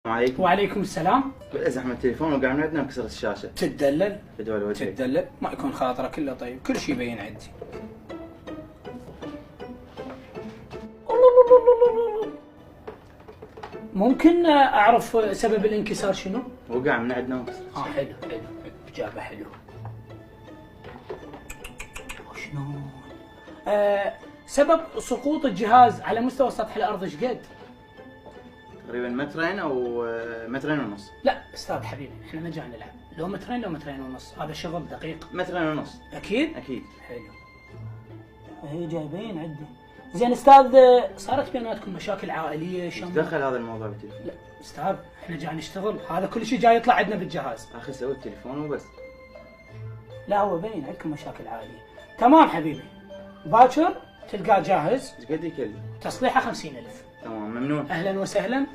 عليكم. وعليكم السلام. زحمة التليفون وقاعد عندنا انكسرت الشاشة. تدلل بدول وجهك. تدلل، ما يكون خاطرك الا طيب، كل شيء يبين عندي. ممكن اعرف سبب الانكسار شنو؟ وقع من عندنا وانكسر. حلو حلو، اجابة حلوة. شلون؟ سبب سقوط الجهاز على مستوى سطح الارض ايش قد؟ تقريبا مترين او مترين ونص. لا استاذ حبيبي، احنا ما جاي نلعب، لو مترين لو مترين ونص، هذا شغل دقيق. مترين ونص. اكيد؟ اكيد. حلو. هي جايبين عندي. زين استاذ، صارت بيناتكم مشاكل عائليه؟ ايش دخل هذا الموضوع بالتليفون؟ لا استاذ، احنا جاي نشتغل، هذا كل شيء جاي يطلع عندنا بالجهاز. اخي سوي التليفون وبس. لا هو باين عندكم مشاكل عائليه. تمام حبيبي، باكر تلقاه جاهز. ايش قد يكلف؟ تصليحه 50,000. تمام، ممنون. اهلا وسهلا.